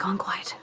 gone quiet.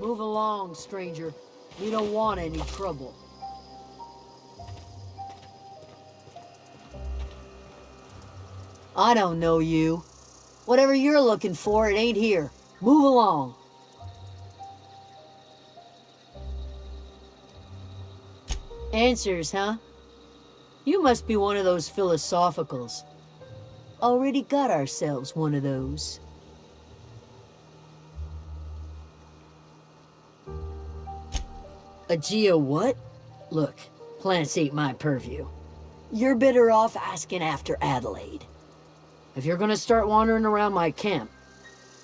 Move along, stranger. We don't want any trouble. I don't know you. Whatever you're looking for, it ain't here. Move along. Answers, huh? You must be one of those philosophicals. Already got ourselves one of those. A geo what? Look, plants ain't my purview. You're better off asking after Adelaide. If you're gonna start wandering around my camp,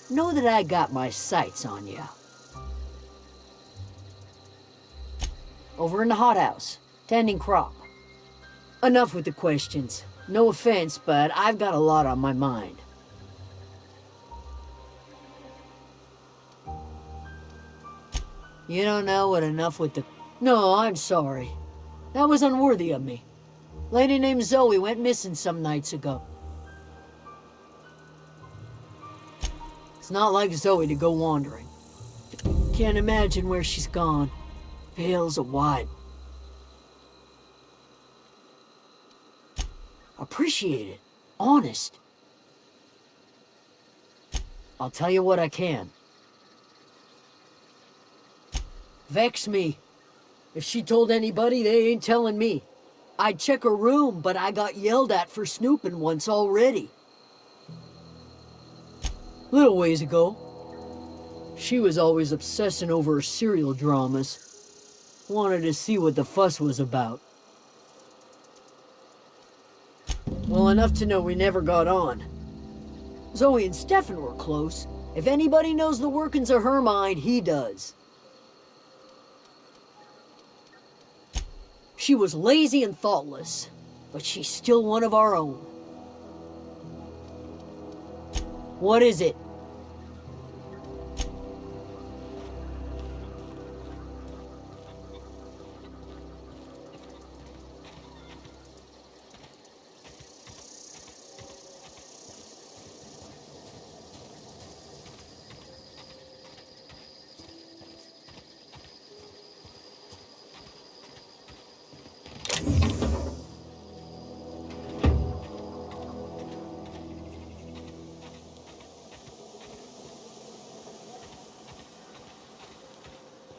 know that I got my sights on you. Over in the hothouse, tending crop. Enough with the questions. No offense, but I've got a lot on my mind. You don't know what enough with the... No, I'm sorry. That was unworthy of me. Lady named Zoe went missing some nights ago. It's not like Zoe to go wandering. Can't imagine where she's gone. Veils are wide. Appreciate it. Honest. I'll tell you what I can. Vex me. If she told anybody, they ain't telling me. I'd check her room, but I got yelled at for snooping once already. Little ways ago. She was always obsessing over her serial dramas. Wanted to see what the fuss was about. Well, enough to know we never got on. Zoe and Stefan were close. If anybody knows the workings of her mind, he does. She was lazy and thoughtless, but she's still one of our own. What is it?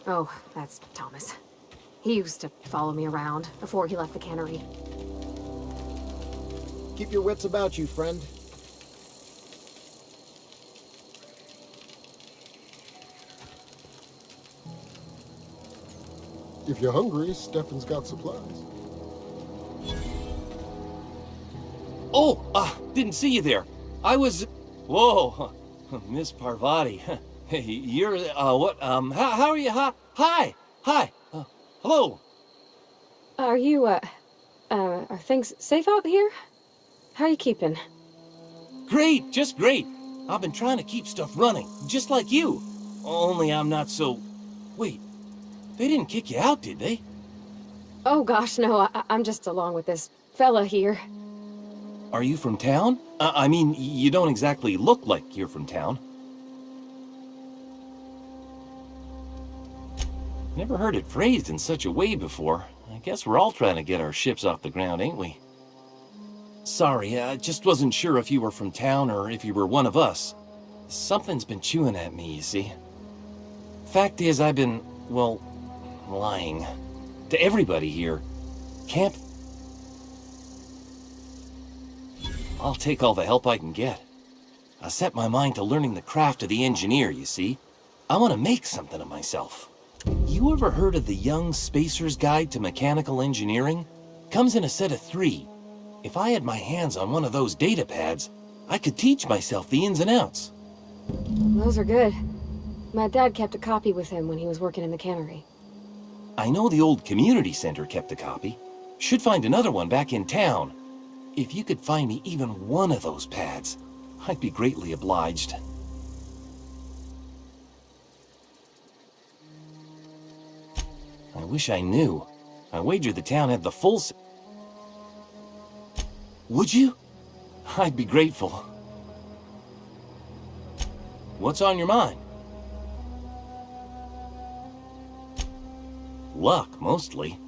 Oh, that's Thomas. He used to follow me around before he left the cannery. Keep your wits about you, friend. If you're hungry, Stefan's got supplies. Oh, didn't see you there. I was... Whoa, Miss Parvati. Hey, you're, what, how are you? Hi, hello. Are you, are things safe out here? How are you keeping? Great, just great. I've been trying to keep stuff running, just like you. Only I'm not so... Wait, they didn't kick you out, did they? Oh gosh, no, I'm just along with this fella here. Are you from town? I mean, you don't exactly look like you're from town. Never heard it phrased in such a way before. I guess we're all trying to get our ships off the ground, ain't we? Sorry, I just wasn't sure if you were from town or if you were one of us. Something's been chewing at me, you see. Fact is, I've been, well, lying. To everybody here. Camp... I'll take all the help I can get. I set my mind to learning the craft of the engineer, you see. I want to make something of myself. You ever heard of the Young Spacer's Guide to Mechanical Engineering? Comes in a set of 3. If I had my hands on one of those data pads, I could teach myself the ins and outs. Those are good. My dad kept a copy with him when he was working in the cannery. I know the old community center kept a copy. Should find another one back in town. If you could find me even one of those pads, I'd be greatly obliged. I wish I knew. I wager the town had the full Would you? I'd be grateful. What's on your mind? Luck, mostly.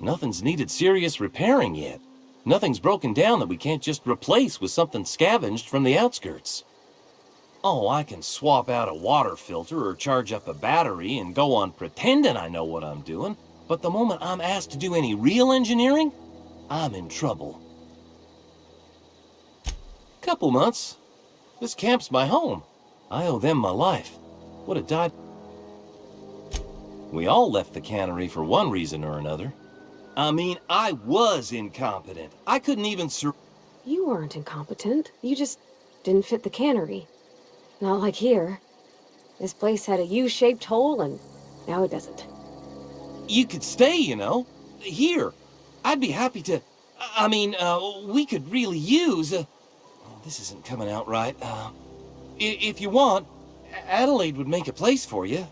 Nothing's needed serious repairing yet. Nothing's broken down that we can't just replace with something scavenged from the outskirts. Oh, I can swap out a water filter or charge up a battery and go on pretending I know what I'm doing, but the moment I'm asked to do any real engineering, I'm in trouble. Couple months. This camp's my home. I owe them my life. Would have died. We all left the cannery for one reason or another. I mean, I was incompetent. I couldn't even You weren't incompetent. You just didn't fit the cannery. Not like here. This place had a U-shaped hole, and now it doesn't. You could stay, you know. Here. I'd be happy to... I mean, we could really use... this isn't coming out right. If you want, Adelaide would make a place for you.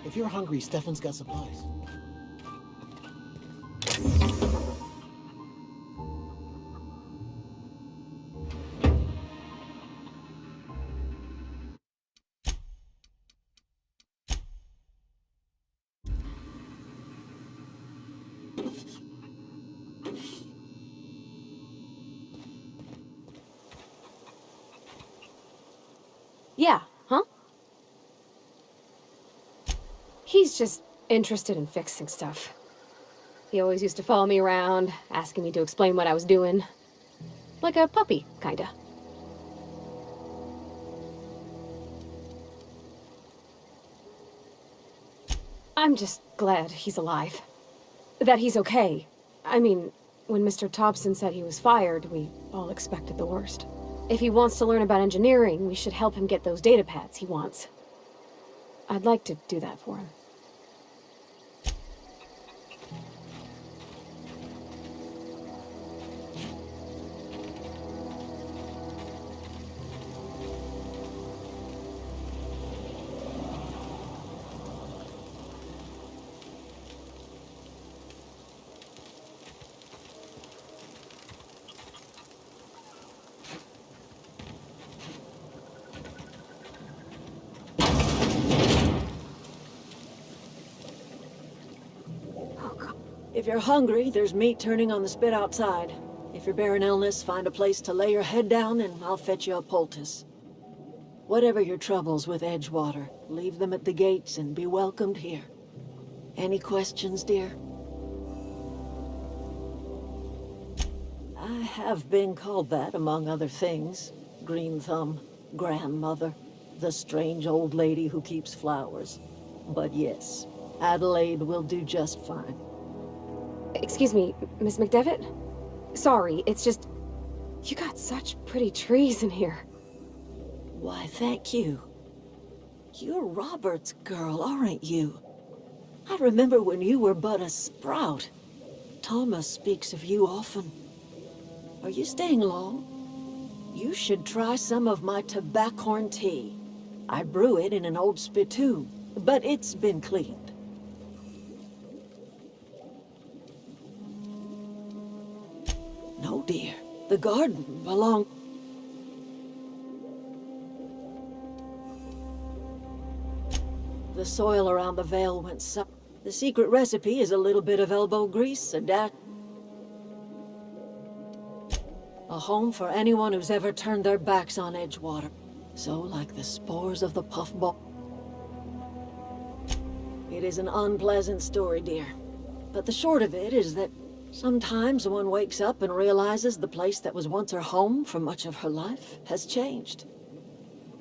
If you're hungry, Stefan's got supplies. Yeah, huh? He's just interested in fixing stuff. He always used to follow me around, asking me to explain what I was doing. Like a puppy, kinda. I'm just glad he's alive. That he's okay. I mean, when Mr. Thompson said he was fired, we all expected the worst. If he wants to learn about engineering, we should help him get those data pads he wants. I'd like to do that for him. If you're hungry, there's meat turning on the spit outside. If you're bearing illness, find a place to lay your head down and I'll fetch you a poultice. Whatever your troubles with Edgewater, leave them at the gates and be welcomed here. Any questions, dear? I have been called that, among other things. Green Thumb, grandmother, the strange old lady who keeps flowers. But yes, Adelaide will do just fine. Excuse me, Miss McDevitt? Sorry, it's just... You got such pretty trees in here. Why, thank you. You're Robert's girl, aren't you? I remember when you were but a sprout. Thomas speaks of you often. Are you staying long? You should try some of my tobaccorn tea. I brew it in an old spittoon, but it's been cleaned. No, dear. The garden belonged... The soil around the Vale went The secret recipe is a little bit of elbow grease, a dash... A home for anyone who's ever turned their backs on Edgewater. So, like the spores of the puffball... It is an unpleasant story, dear. But the short of it is that sometimes one wakes up and realizes the place that was once her home for much of her life has changed.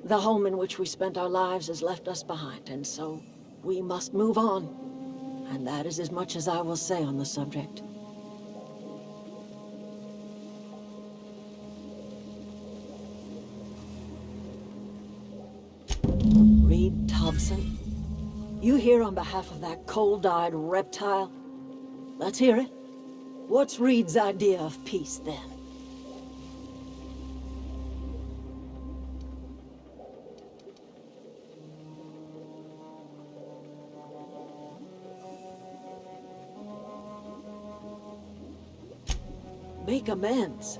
The home in which we spent our lives has left us behind, and so we must move on. And that is as much as I will say on the subject. Reed Thompson? You here on behalf of that cold-eyed reptile? Let's hear it. What's Reed's idea of peace, then? Make amends.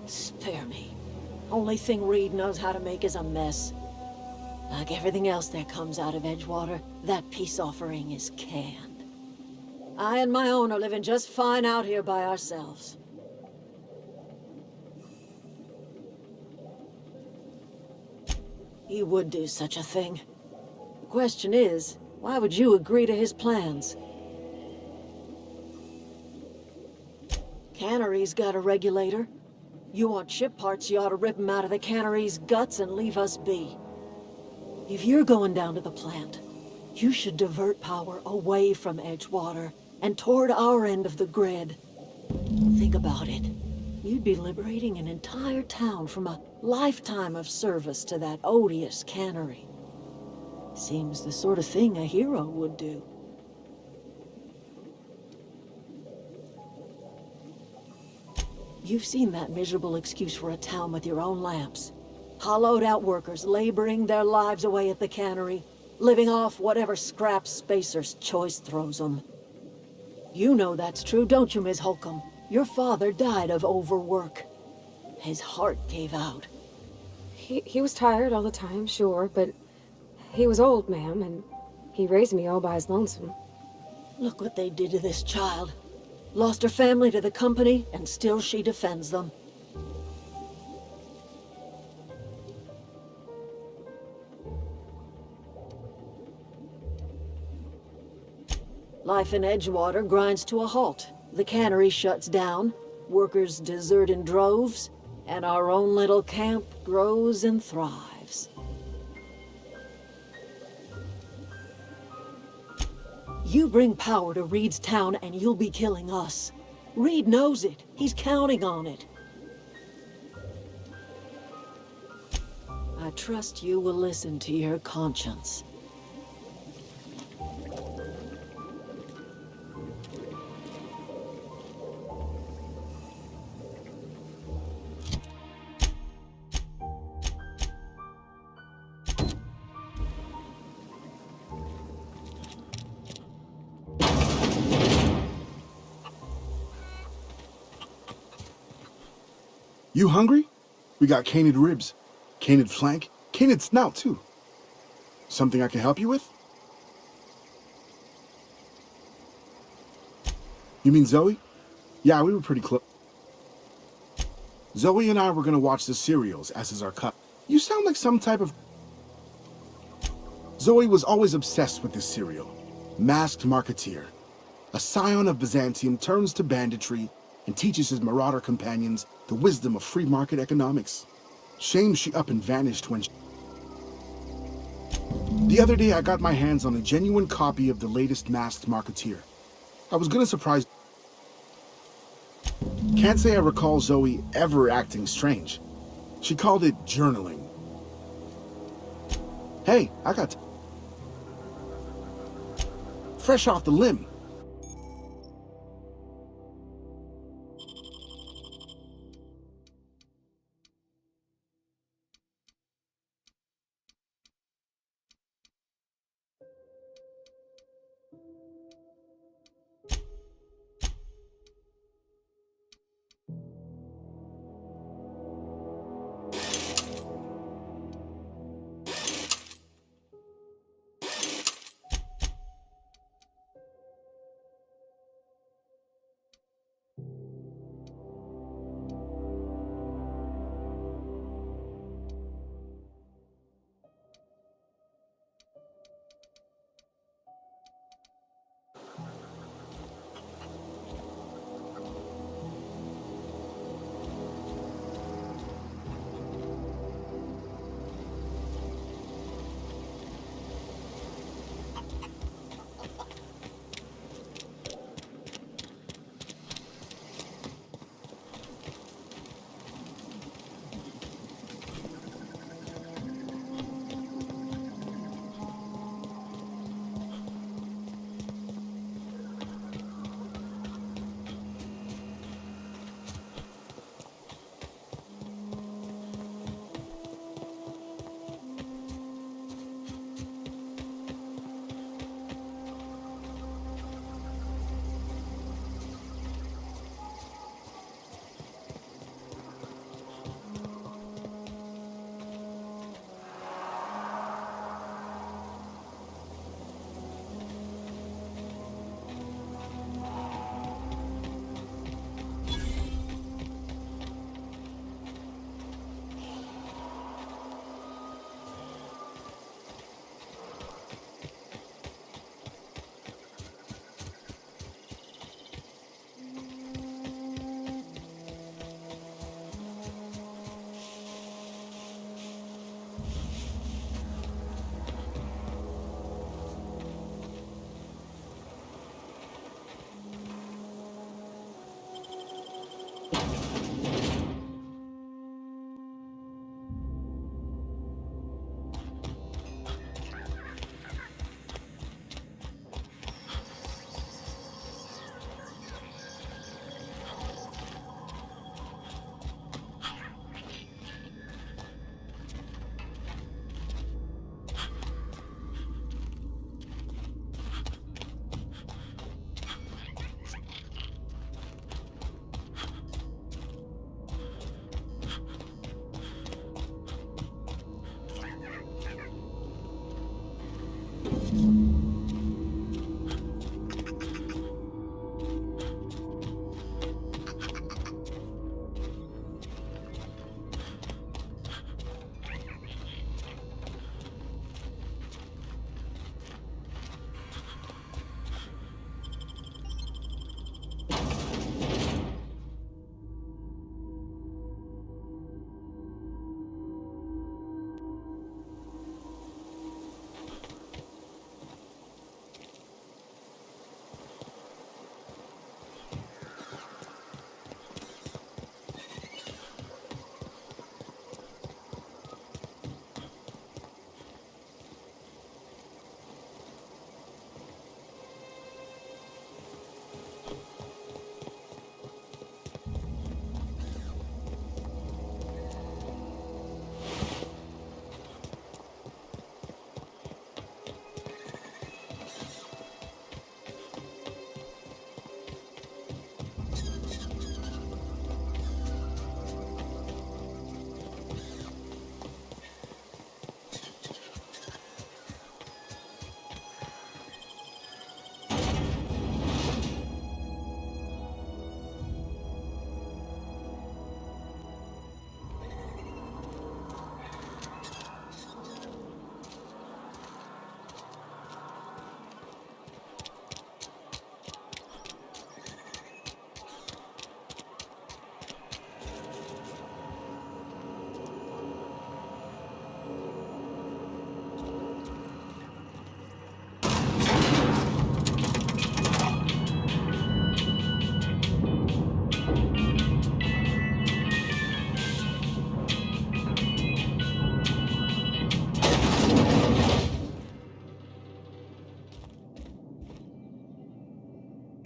Spare me. Only thing Reed knows how to make is a mess. Like everything else that comes out of Edgewater, that peace offering is canned. I and my own are living just fine out here by ourselves. He would do such a thing. The question is, why would you agree to his plans? Cannery's got a regulator. You want ship parts, you ought to rip them out of the cannery's guts and leave us be. If you're going down to the plant, you should divert power away from Edgewater and toward our end of the grid. Think about it. You'd be liberating an entire town from a lifetime of service to that odious cannery. Seems the sort of thing a hero would do. You've seen that miserable excuse for a town with your own lamps. Hollowed out workers laboring their lives away at the cannery, living off whatever scrap Spacer's choice throws them. You know that's true, don't you, Ms. Holcomb? Your father died of overwork. His heart gave out. He was tired all the time, sure, but he was old, ma'am, and he raised me all by his lonesome. Look what they did to this child. Lost her family to the company, and still she defends them. Life in Edgewater grinds to a halt. The cannery shuts down, workers desert in droves, and our own little camp grows and thrives. You bring power to Reed's town and you'll be killing us. Reed knows it. He's counting on it. I trust you will listen to your conscience. You hungry? We got canid ribs, canid flank, canid snout too. Something I can help you with? You mean Zoe? Yeah, we were pretty close. Zoe and I were gonna watch the serials, as is our cut. You sound like some type of... Zoe was always obsessed with this serial. Masked Marketeer. A scion of Byzantium turns to banditry and teaches his marauder companions the wisdom of free market economics. Shame she up and vanished when The other day I got my hands on a genuine copy of the latest Masked Marketeer. I was gonna surprise... Can't say I recall Zoe ever acting strange. She called it journaling. Hey, I got... Fresh off the limb.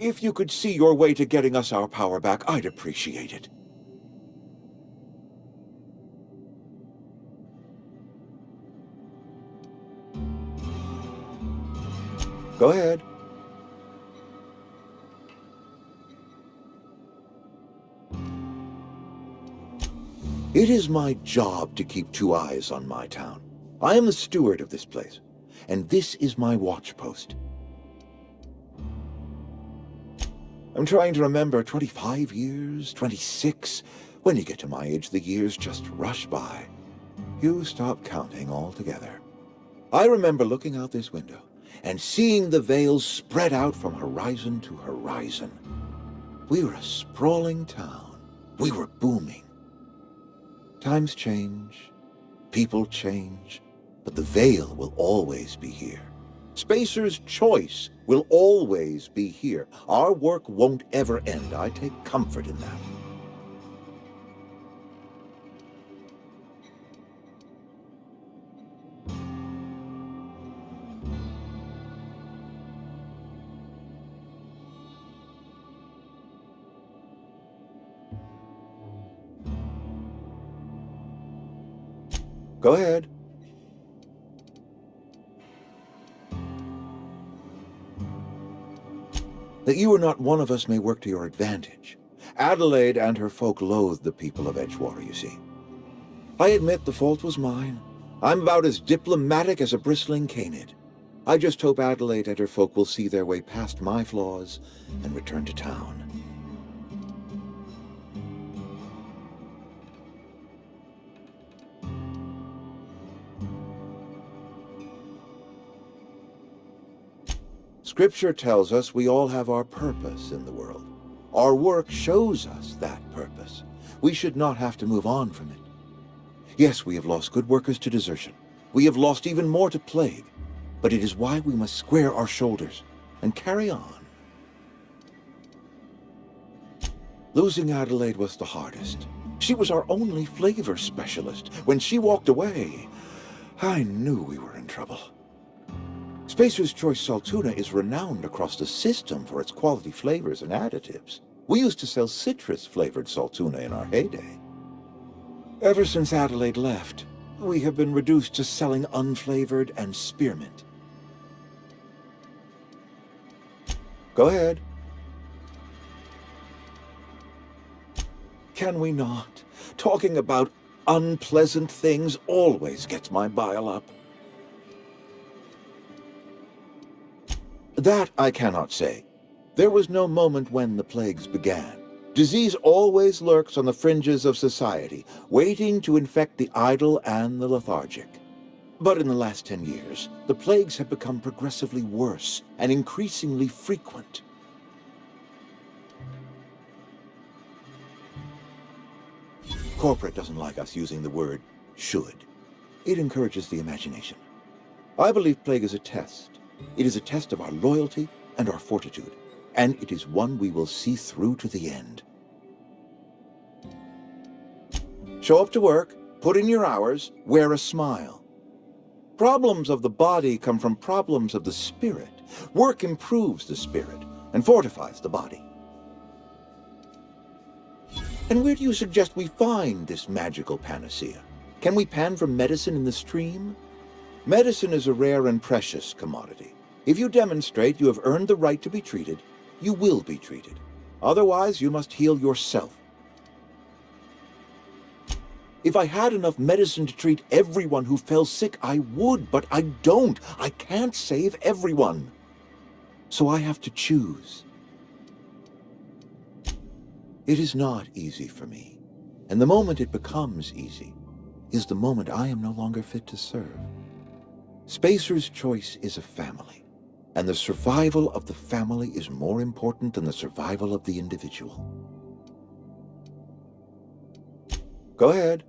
If you could see your way to getting us our power back, I'd appreciate it. Go ahead. It is my job to keep 2 eyes on my town. I am the steward of this place, and this is my watch post. I'm trying to remember 25 years, 26. When you get to my age, the years just rush by. You stop counting altogether. I remember looking out this window and seeing the veils spread out from horizon to horizon. We were a sprawling town. We were booming. Times change, people change, but the veil will always be here. Spacer's choice will always be here. Our work won't ever end. I take comfort in that. Go ahead. That you are not one of us may work to your advantage. Adelaide and her folk loathed the people of Edgewater, you see. I admit the fault was mine. I'm about as diplomatic as a bristling canid. I just hope Adelaide and her folk will see their way past my flaws and return to town. Scripture tells us we all have our purpose in the world. Our work shows us that purpose. We should not have to move on from it. Yes, we have lost good workers to desertion. We have lost even more to plague. But it is why we must square our shoulders and carry on. Losing Adelaide was the hardest. She was our only flavor specialist. When she walked away, I knew we were in trouble. Spacer's Choice Saltuna is renowned across the system for its quality flavors and additives. We used to sell citrus-flavored Saltuna in our heyday. Ever since Adelaide left, we have been reduced to selling unflavored and spearmint. Go ahead. Can we not? Talking about unpleasant things always gets my bile up. That I cannot say. There was no moment when the plagues began. Disease always lurks on the fringes of society, waiting to infect the idle and the lethargic. But in the last 10 years, the plagues have become progressively worse and increasingly frequent. Corporate doesn't like us using the word should. It encourages the imagination. I believe plague is a test. It is a test of our loyalty and our fortitude, and it is one we will see through to the end. Show up to work, put in your hours, wear a smile. Problems of the body come from problems of the spirit. Work improves the spirit and fortifies the body. And where do you suggest we find this magical panacea? Can we pan for medicine in the stream? Medicine is a rare and precious commodity. If you demonstrate you have earned the right to be treated, you will be treated. Otherwise, you must heal yourself. If I had enough medicine to treat everyone who fell sick, I would, but I don't. I can't save everyone. So I have to choose. It is not easy for me, and the moment it becomes easy is the moment I am no longer fit to serve. Spacer's Choice is a family, and the survival of the family is more important than the survival of the individual. Go ahead.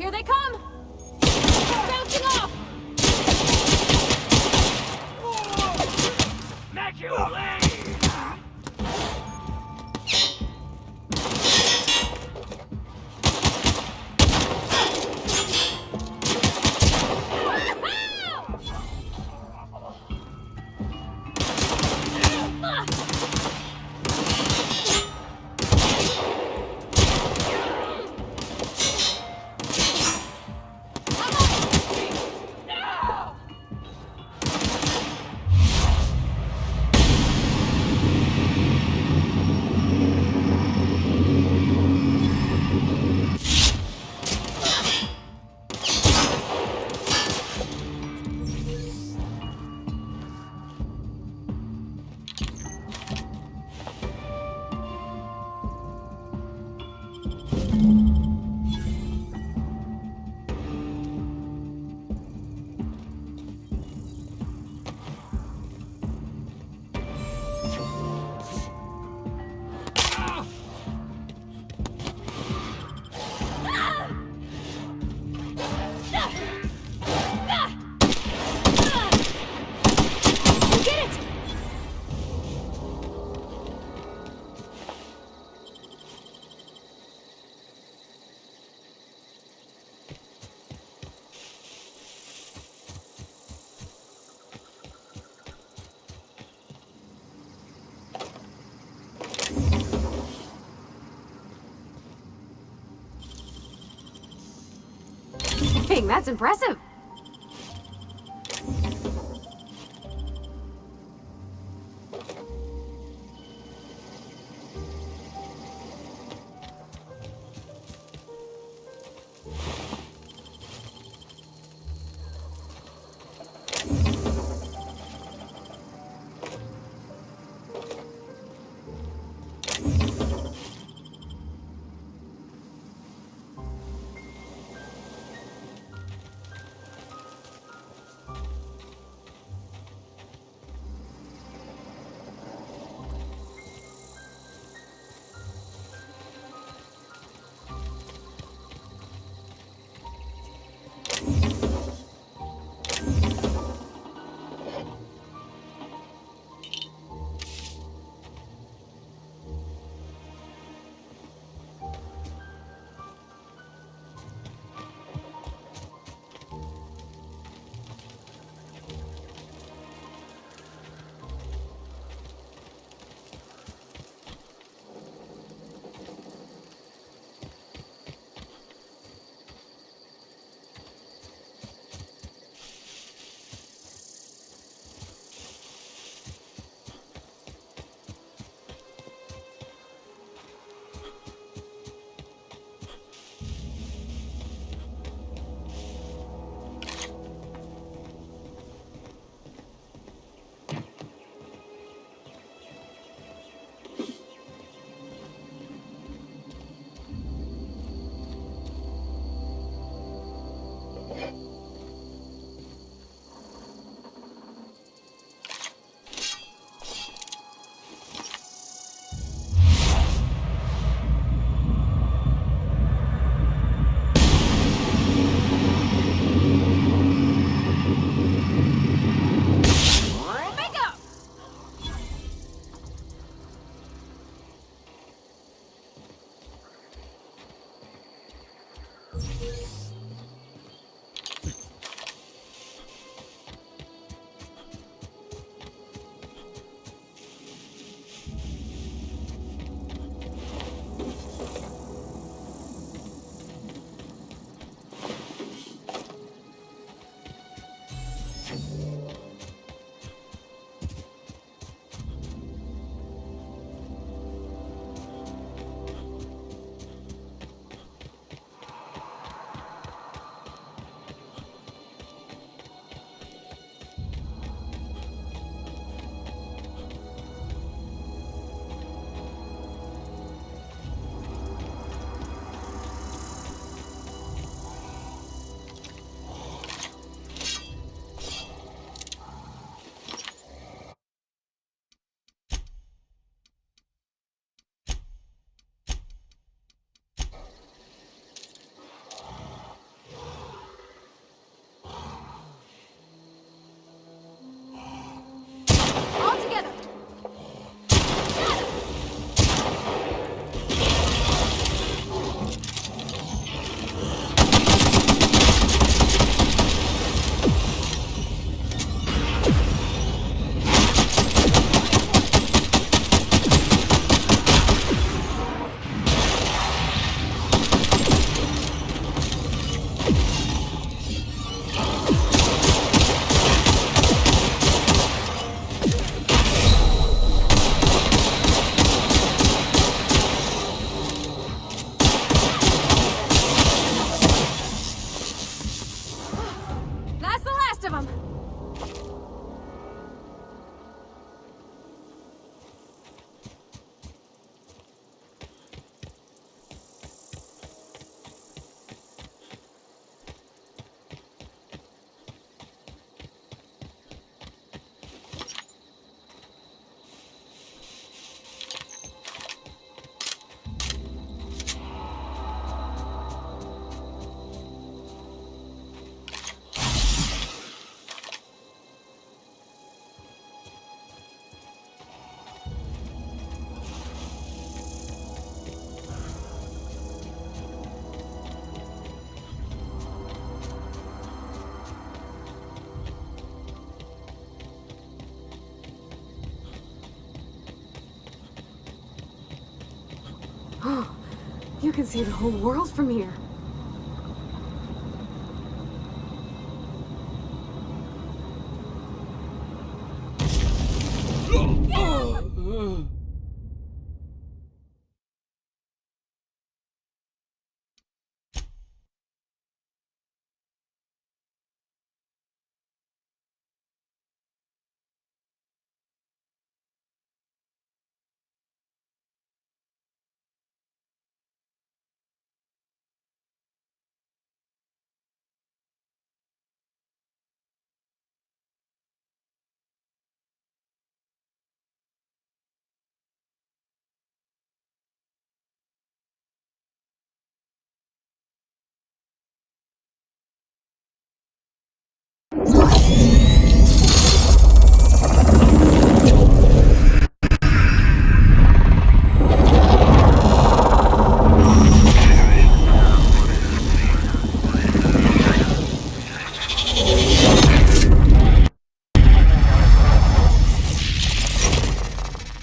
Here they come! Bouncing off! Dang, that's impressive. You can see the whole world from here.